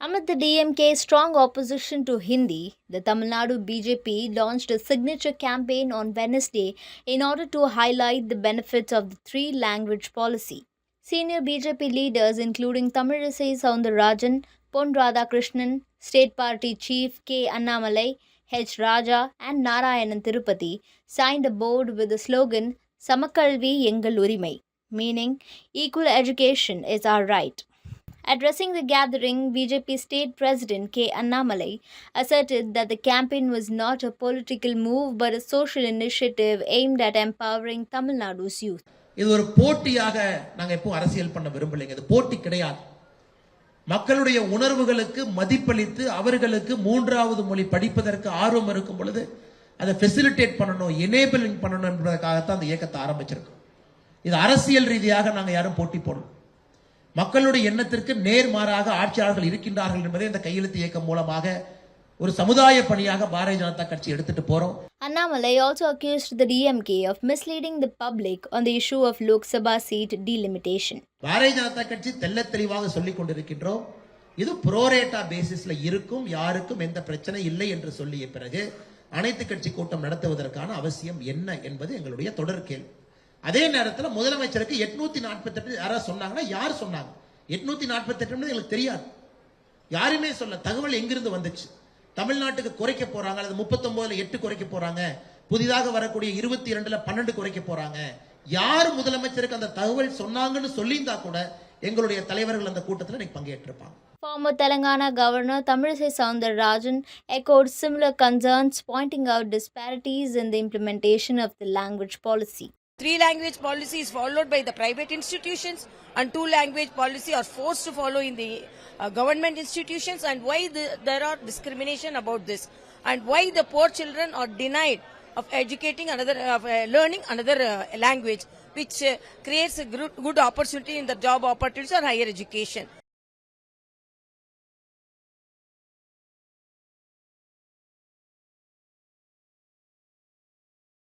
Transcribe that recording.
Amid the DMK's strong opposition to Hindi, the Tamil Nadu BJP launched a signature campaign on Wednesday in order to highlight the benefits of the three language policy. Senior BJP leaders, including Tamilisai Soundararajan, Pon Radhakrishnan, State Party Chief K. Annamalai, H. Raja, and Narayanan Tirupati, signed a board with the slogan Samakalvi Engal Urimai, meaning equal education is our right. Addressing the gathering, BJP State President K. Annamalai asserted that the campaign was not a political move but a social initiative aimed at empowering Tamil Nadu's youth. இது ஒரு போட்டியாக நாங்க எப்போ அரசியல் பண்ண விரும்பலைங்க. இது போட்டி கிடையாது. மக்களுடைய உணர்வுகளுக்கு மதிப்பளித்து அவர்களுக்கு மூன்றாவது மொழி படிப்பதற்கு ஆர்வம் இருக்கும் பொழுது அதை ஃபெசிலிட்டேட் பண்ணணும், எனேபிளிங் பண்ணணும் என்பதற்காகத்தான் அந்த இயக்கத்தை ஆரம்பிச்சிருக்கோம். இது அரசியல் ரீதியாக நாங்க யாரும் போட்டி போடணும். மக்களுடைய எண்ணத்திற்கு நேர்மாறாக ஆட்சியாளர்கள் இருக்கின்றார்கள் என்பதை இந்த கையெழுத்து இயக்கம் மூலமாக ஒரு சமுதாய பணியாக பாரதிய ஜனதா கட்சி எடுத்துட்டு போறோம். Annamalai also accused the DMK of misleading the public on the issue of Lok Sabha seat delimitation. Bharatiya Janata கட்சி தெள்ளத் தெளிவாக சொல்லிக் கொண்டிருக்கின்றோம். இது புரோரேட்டா பேசிஸ்ல இருக்கும், யாருக்கும் எந்த பிரச்சனை இல்லை என்று சொல்லிய பிறகு அனைத்து கட்சி கூட்டம் நடத்துவதற்கான அவசியம் என்ன என்பது எங்களுடைய தொடர் கேள்வி. அதே நேரத்தில் முதலமைச்சருக்கு 848 யாராவது சொன்னாங்கன்னா யார் சொன்னாங்க? 848 எங்களுக்கு தெரியாது, யாருமே சொல்ல. தகவல் எங்கிருந்து வந்துச்சு? தமிழ்நாட்டுக்கு குறைக்க போறாங்க, அல்லது 39ல 8 குறைக்க போறாங்க, புதிதாக வரக்கூடிய 22ல 12 குறைக்க போறாங்க. யார் முதலமைச்சருக்கு அந்த தகவல் சொன்னாங்கன்னு சொல்லியிருந்தா கூட எங்களுடைய தலைவர்கள் அந்த கூட்டத்தில் இன்னைக்கு பங்கேற்றிருப்பாங்க. Former Telangana Governor Tamilisai Soundararajan echoed similar concerns, pointing out disparities in the implementation of the language policy. Three-language policy is followed by the private institutions and two-language policy are forced to follow in the government institutions, and why there are discrimination about this, and why the poor children are denied of educating learning another language, which creates a good opportunity in the job opportunities or higher education.